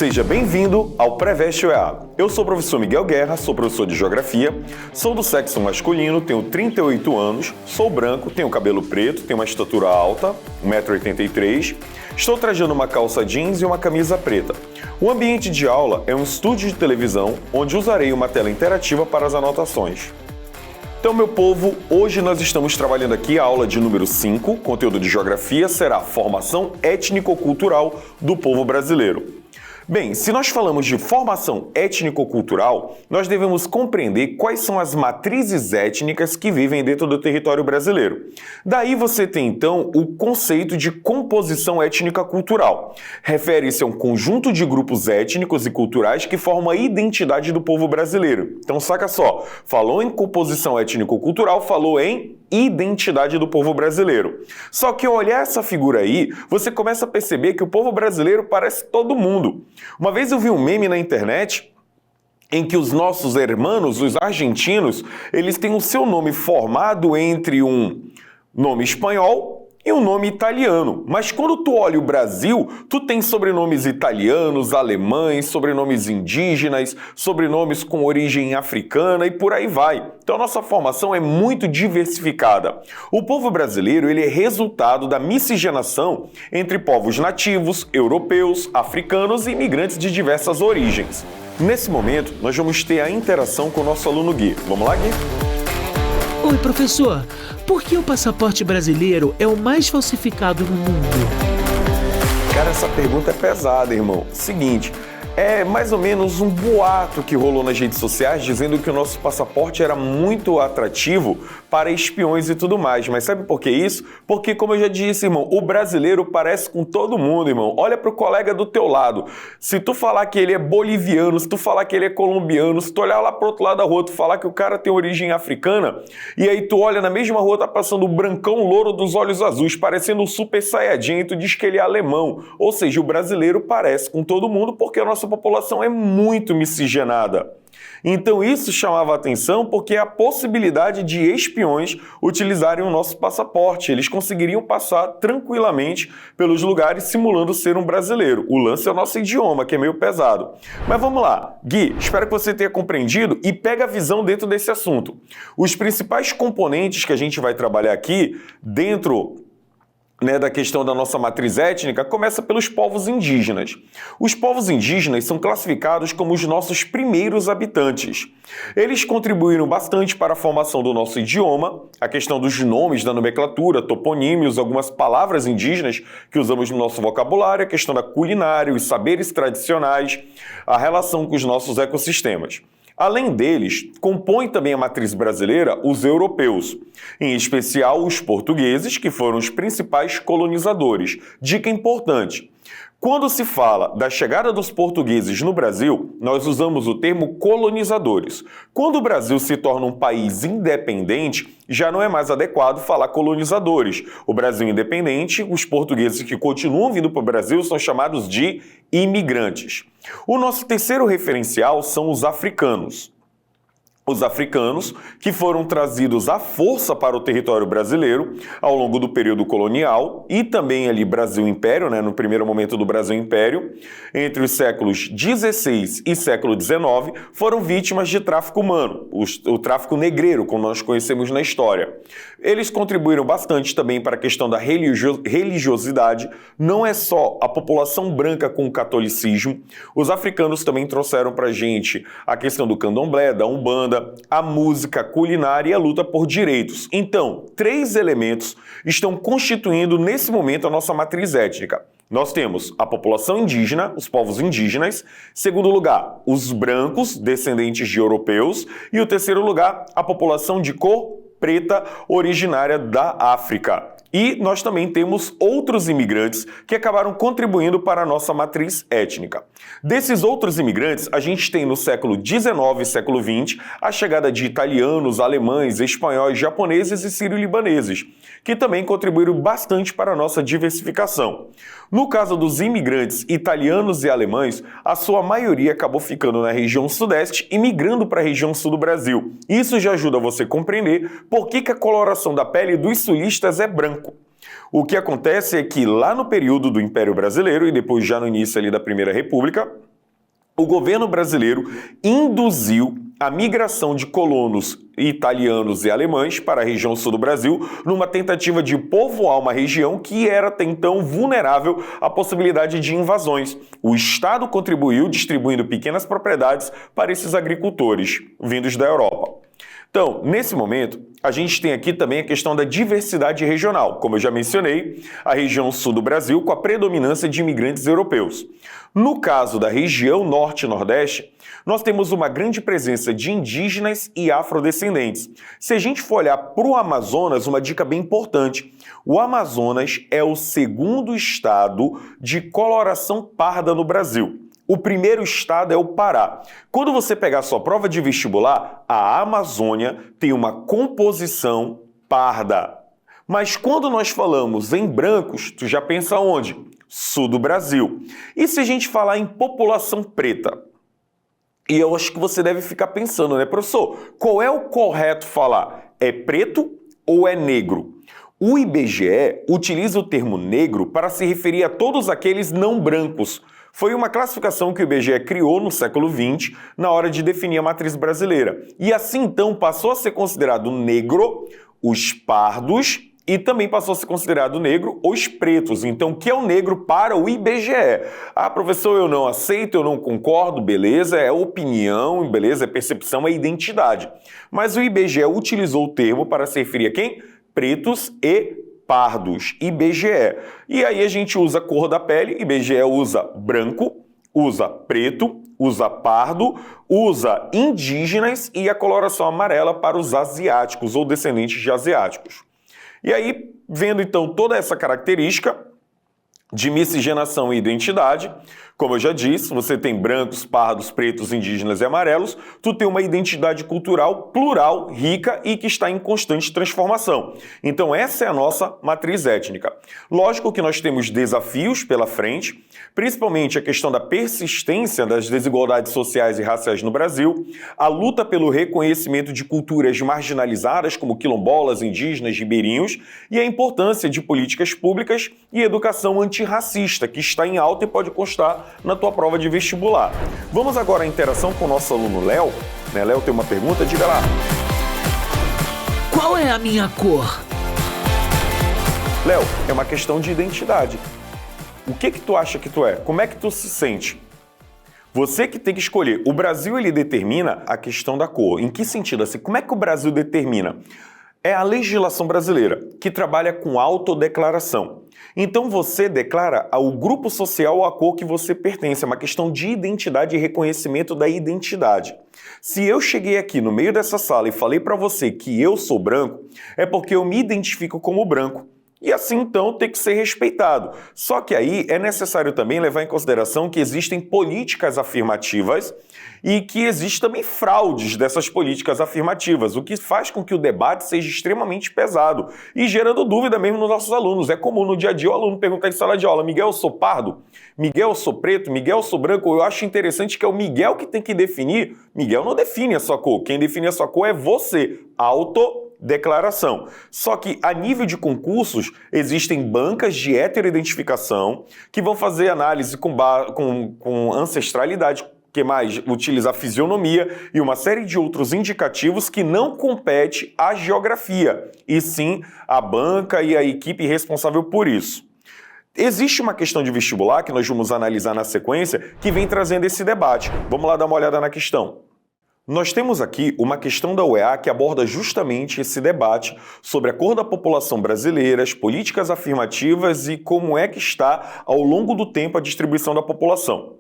Seja bem-vindo ao Preveste UEA. Eu sou o professor Miguel Guerra, sou professor de Geografia, sou do sexo masculino, tenho 38 anos, sou branco, tenho cabelo preto, tenho uma estatura alta, 1,83 m, estou trajando uma calça jeans e uma camisa preta. O ambiente de aula é um estúdio de televisão onde usarei uma tela interativa para as anotações. Então, meu povo, hoje nós estamos trabalhando aqui a aula de número 5, conteúdo de Geografia, será Formação Étnico-Cultural do Povo Brasileiro. Bem, se nós falamos de formação étnico-cultural, nós devemos compreender quais são as matrizes étnicas que vivem dentro do território brasileiro. Daí você tem, então, o conceito de composição étnica-cultural. Refere-se a um conjunto de grupos étnicos e culturais que formam a identidade do povo brasileiro. Então, saca só, falou em composição étnico-cultural, falou em identidade do povo brasileiro. Só que ao olhar essa figura aí, você começa a perceber que o povo brasileiro parece todo mundo. Uma vez eu vi um meme na internet em que os nossos hermanos, os argentinos, eles têm o seu nome formado entre um nome espanhol e um nome italiano. Mas quando tu olha o Brasil, tu tem sobrenomes italianos, alemães, sobrenomes indígenas, sobrenomes com origem africana e por aí vai. Então a nossa formação é muito diversificada. O povo brasileiro ele é resultado da miscigenação entre povos nativos, europeus, africanos e imigrantes de diversas origens. Nesse momento, nós vamos ter a interação com o nosso aluno Gui. Vamos lá, Gui? Oi, professor. Por que o passaporte brasileiro é o mais falsificado no mundo? Cara, essa pergunta é pesada, irmão. Seguinte, é mais ou menos um boato que rolou nas redes sociais dizendo que o nosso passaporte era muito atrativo para espiões e tudo mais. Mas sabe por que isso? Porque, como eu já disse, irmão, o brasileiro parece com todo mundo, irmão. Olha pro colega do teu lado. Se tu falar que ele é boliviano, se tu falar que ele é colombiano, se tu olhar lá pro outro lado da rua, tu falar que o cara tem origem africana, e aí tu olha na mesma rua, tá passando o brancão louro dos olhos azuis, parecendo um super saiyajin, e tu diz que ele é alemão. Ou seja, o brasileiro parece com todo mundo porque a nossa população é muito miscigenada. Então isso chamava a atenção porque a possibilidade de espiões utilizarem o nosso passaporte. Eles conseguiriam passar tranquilamente pelos lugares simulando ser um brasileiro. O lance é o nosso idioma, que é meio pesado. Mas vamos lá. Gui, espero que você tenha compreendido e pega a visão dentro desse assunto. Os principais componentes que a gente vai trabalhar aqui dentro da questão da nossa matriz étnica, começa pelos povos indígenas. Os povos indígenas são classificados como os nossos primeiros habitantes. Eles contribuíram bastante para a formação do nosso idioma, a questão dos nomes, da nomenclatura, toponímios, algumas palavras indígenas que usamos no nosso vocabulário, a questão da culinária, os saberes tradicionais, a relação com os nossos ecossistemas. Além deles, compõem também a matriz brasileira os europeus, em especial os portugueses, que foram os principais colonizadores. Dica importante: quando se fala da chegada dos portugueses no Brasil, nós usamos o termo colonizadores. Quando o Brasil se torna um país independente, já não é mais adequado falar colonizadores. O Brasil independente, os portugueses que continuam vindo para o Brasil são chamados de imigrantes. O nosso terceiro referencial são os africanos. Os africanos que foram trazidos à força para o território brasileiro ao longo do período colonial e também ali Brasil Império, no primeiro momento do Brasil Império, entre os séculos XVI e século XIX, foram vítimas de tráfico humano, o tráfico negreiro, como nós conhecemos na história. Eles contribuíram bastante também para a questão da religiosidade, não é só a população branca com o catolicismo, os africanos também trouxeram para a gente a questão do candomblé, da umbanda, a música, a culinária e a luta por direitos. Então, 3 elementos estão constituindo nesse momento a nossa matriz étnica. Nós temos a população indígena, os povos indígenas. Segundo lugar, os brancos, descendentes de europeus. E o terceiro lugar, a população de cor preta, originária da África. E nós também temos outros imigrantes que acabaram contribuindo para a nossa matriz étnica. Desses outros imigrantes, a gente tem no século XIX e século XX a chegada de italianos, alemães, espanhóis, japoneses e sírio-libaneses, que também contribuíram bastante para a nossa diversificação. No caso dos imigrantes italianos e alemães, a sua maioria acabou ficando na região sudeste e migrando para a região sul do Brasil. Isso já ajuda você a compreender por que a coloração da pele dos sulistas é branco. O que acontece é que lá no período do Império Brasileiro e depois já no início ali da Primeira República, o governo brasileiro induziu a migração de colonos italianos e alemães para a região sul do Brasil, numa tentativa de povoar uma região que era até então vulnerável à possibilidade de invasões. O Estado contribuiu distribuindo pequenas propriedades para esses agricultores vindos da Europa. Então, nesse momento, a gente tem aqui também a questão da diversidade regional. Como eu já mencionei, a região sul do Brasil com a predominância de imigrantes europeus. No caso da região norte e nordeste, nós temos uma grande presença de indígenas e afrodescendentes. Se a gente for olhar para o Amazonas, uma dica bem importante. O Amazonas é o segundo estado de coloração parda no Brasil. O primeiro estado é o Pará. Quando você pegar a sua prova de vestibular, a Amazônia tem uma composição parda. Mas quando nós falamos em brancos, tu já pensa onde? Sul do Brasil. E se a gente falar em população preta? E eu acho que você deve ficar pensando, né, professor? Qual é o correto falar? É preto ou é negro? O IBGE utiliza o termo negro para se referir a todos aqueles não brancos. Foi uma classificação que o IBGE criou no século XX, na hora de definir a matriz brasileira. E assim, então, passou a ser considerado negro os pardos e também passou a ser considerado negro os pretos. Então, o que é o negro para o IBGE? Ah, professor, eu não aceito, eu não concordo, beleza, é opinião, beleza, é percepção, é identidade. Mas o IBGE utilizou o termo para se referir a quem? Pretos e pardos, IBGE. E aí a gente usa a cor da pele, IBGE usa branco, usa preto, usa pardo, usa indígenas e a coloração amarela para os asiáticos ou descendentes de asiáticos. E aí, vendo então toda essa característica de miscigenação e identidade, como eu já disse, você tem brancos, pardos, pretos, indígenas e amarelos, tu tem uma identidade cultural plural, rica e que está em constante transformação. Então essa é a nossa matriz étnica. Lógico que nós temos desafios pela frente, principalmente a questão da persistência das desigualdades sociais e raciais no Brasil, a luta pelo reconhecimento de culturas marginalizadas como quilombolas, indígenas, ribeirinhos e a importância de políticas públicas e educação antirracista, que está em alta e pode constar na tua prova de vestibular. Vamos agora à interação com o nosso aluno Léo. Léo tem uma pergunta, diga lá. Qual é a minha cor? Léo, é uma questão de identidade. O que tu acha que tu é? Como é que tu se sente? Você que tem que escolher. O Brasil, ele determina a questão da cor. Em que sentido? Assim, como é que o Brasil determina? É a legislação brasileira, que trabalha com autodeclaração. Então você declara ao grupo social ou à cor que você pertence. É uma questão de identidade e reconhecimento da identidade. Se eu cheguei aqui no meio dessa sala e falei para você que eu sou branco, é porque eu me identifico como branco. E assim, então, tem que ser respeitado. Só que aí é necessário também levar em consideração que existem políticas afirmativas e que existem também fraudes dessas políticas afirmativas, o que faz com que o debate seja extremamente pesado e gerando dúvida mesmo nos nossos alunos. É comum no dia a dia o aluno perguntar em sala de aula: Miguel, eu sou pardo? Miguel, eu sou preto? Miguel, eu sou branco? Eu acho interessante que é o Miguel que tem que definir. Miguel não define a sua cor. Quem define a sua cor é você. Autodeclaração. Só que a nível de concursos existem bancas de heteroidentificação que vão fazer análise com ancestralidade, que mais utilizar fisionomia e uma série de outros indicativos que não compete à geografia, e sim a banca e a equipe responsável por isso. Existe uma questão de vestibular que nós vamos analisar na sequência que vem trazendo esse debate. Vamos lá dar uma olhada na questão. Nós temos aqui uma questão da UEA que aborda justamente esse debate sobre a cor da população brasileira, as políticas afirmativas e como é que está ao longo do tempo a distribuição da população.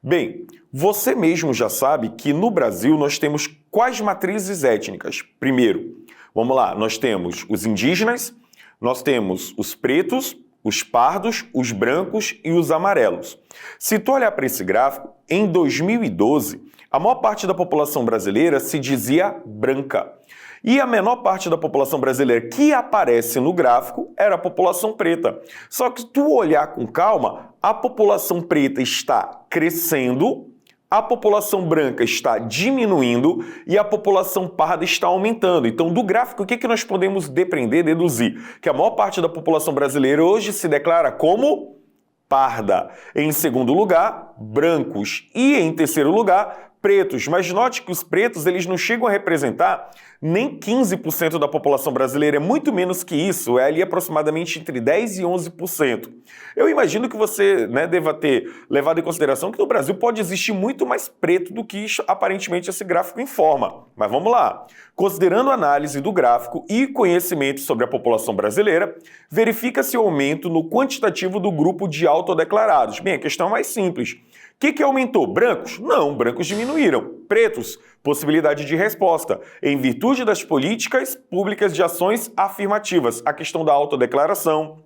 Bem, você mesmo já sabe que no Brasil nós temos quais matrizes étnicas? Primeiro, vamos lá, nós temos os indígenas, nós temos os pretos, os pardos, os brancos e os amarelos. Se tu olhar para esse gráfico, em 2012, a maior parte da população brasileira se dizia branca. E a menor parte da população brasileira que aparece no gráfico era a população preta. Só que se tu olhar com calma, a população preta está crescendo, a população branca está diminuindo e a população parda está aumentando. Então, do gráfico, o que nós podemos deduzir? Que a maior parte da população brasileira hoje se declara como parda. Em segundo lugar, brancos. E em terceiro lugar, pretos. Mas note que os pretos eles não chegam a representar nem 15% da população brasileira, é muito menos que isso, é ali aproximadamente entre 10% e 11%. Eu imagino que você deva ter levado em consideração que no Brasil pode existir muito mais preto do que aparentemente esse gráfico informa. Mas vamos lá. Considerando a análise do gráfico e conhecimento sobre a população brasileira, verifica-se o aumento no quantitativo do grupo de autodeclarados. Bem, a questão é mais simples. O que aumentou? Brancos? Não, brancos diminuíram. Pretos? Possibilidade de resposta. Em virtude das políticas públicas de ações afirmativas. A questão da autodeclaração,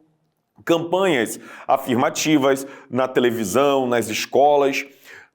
campanhas afirmativas na televisão, nas escolas.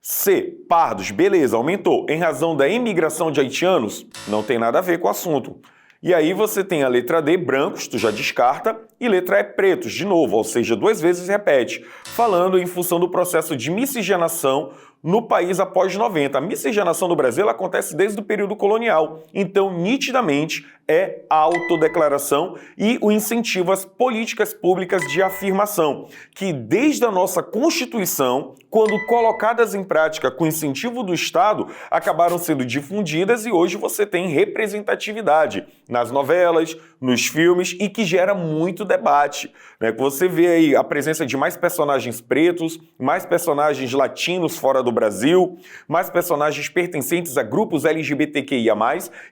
C. Pardos. Beleza, aumentou. Em razão da imigração de haitianos? Não tem nada a ver com o assunto. E aí você tem a letra D, brancos, tu já descarta, e letra E, pretos, de novo, ou seja, 2 vezes repete, falando em função do processo de miscigenação no país após 90. A miscigenação do Brasil ela acontece desde o período colonial, então nitidamente é a autodeclaração e o incentivo às políticas públicas de afirmação, que desde a nossa Constituição, quando colocadas em prática com incentivo do Estado, acabaram sendo difundidas e hoje você tem representatividade nas novelas, nos filmes e que gera muito debate. Você vê aí a presença de mais personagens pretos, mais personagens latinos fora do Brasil, mais personagens pertencentes a grupos LGBTQIA+,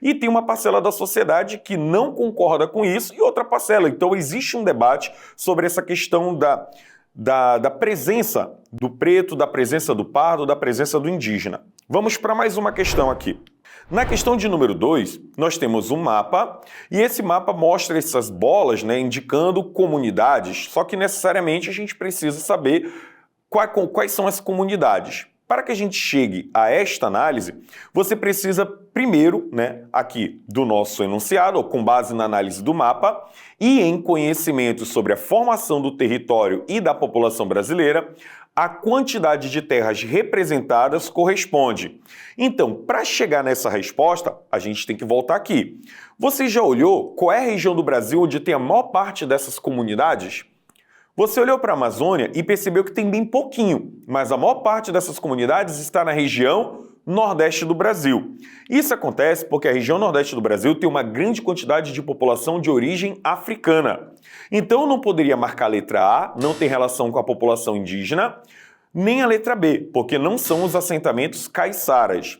e tem uma parcela da sociedade que não concorda com isso e outra parcela. Então existe um debate sobre essa questão da presença do preto, da presença do pardo, da presença do indígena. Vamos para mais uma questão aqui. Na questão de número 2, nós temos um mapa e esse mapa mostra essas bolas, indicando comunidades, só que necessariamente a gente precisa saber quais são as comunidades. Para que a gente chegue a esta análise, você precisa primeiro, aqui do nosso enunciado, ou com base na análise do mapa, e em conhecimento sobre a formação do território e da população brasileira, a quantidade de terras representadas corresponde. Então, para chegar nessa resposta, a gente tem que voltar aqui. Você já olhou qual é a região do Brasil onde tem a maior parte dessas comunidades? Você olhou para a Amazônia e percebeu que tem bem pouquinho, mas a maior parte dessas comunidades está na região nordeste do Brasil. Isso acontece porque a região nordeste do Brasil tem uma grande quantidade de população de origem africana. Então não poderia marcar a letra A, não tem relação com a população indígena, nem a letra B, porque não são os assentamentos caiçaras.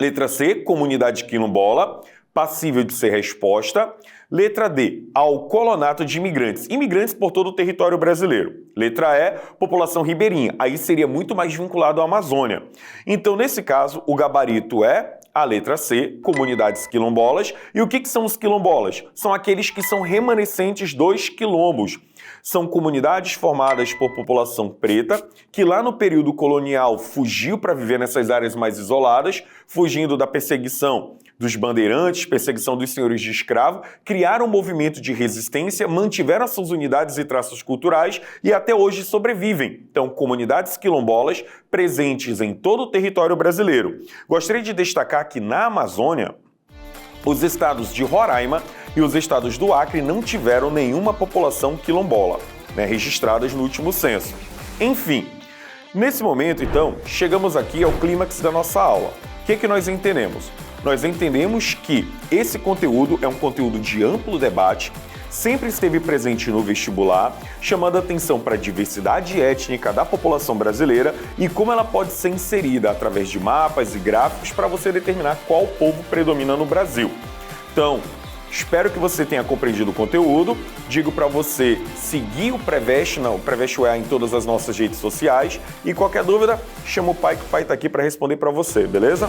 Letra C, comunidade quilombola, passível de ser resposta. Letra D, ao colonato de imigrantes. Imigrantes por todo o território brasileiro. Letra E, população ribeirinha. Aí seria muito mais vinculado à Amazônia. Então, nesse caso, o gabarito é a letra C, comunidades quilombolas. E o que são os quilombolas? São aqueles que são remanescentes dos quilombos. São comunidades formadas por população preta que lá no período colonial fugiu para viver nessas áreas mais isoladas, fugindo da perseguição dos bandeirantes, perseguição dos senhores de escravo, criaram um movimento de resistência, mantiveram suas unidades e traços culturais e até hoje sobrevivem. Então, comunidades quilombolas presentes em todo o território brasileiro. Gostaria de destacar que na Amazônia, os estados de Roraima e os estados do Acre não tiveram nenhuma população quilombola, registradas no último censo. Enfim, nesse momento, então, chegamos aqui ao clímax da nossa aula. O que nós entendemos? Nós entendemos que esse conteúdo é um conteúdo de amplo debate, sempre esteve presente no vestibular, chamando a atenção para a diversidade étnica da população brasileira e como ela pode ser inserida através de mapas e gráficos para você determinar qual povo predomina no Brasil. Então, espero que você tenha compreendido o conteúdo. Digo para você seguir o Prevest UEA em todas as nossas redes sociais e qualquer dúvida, chama o pai que o pai está aqui para responder para você, beleza?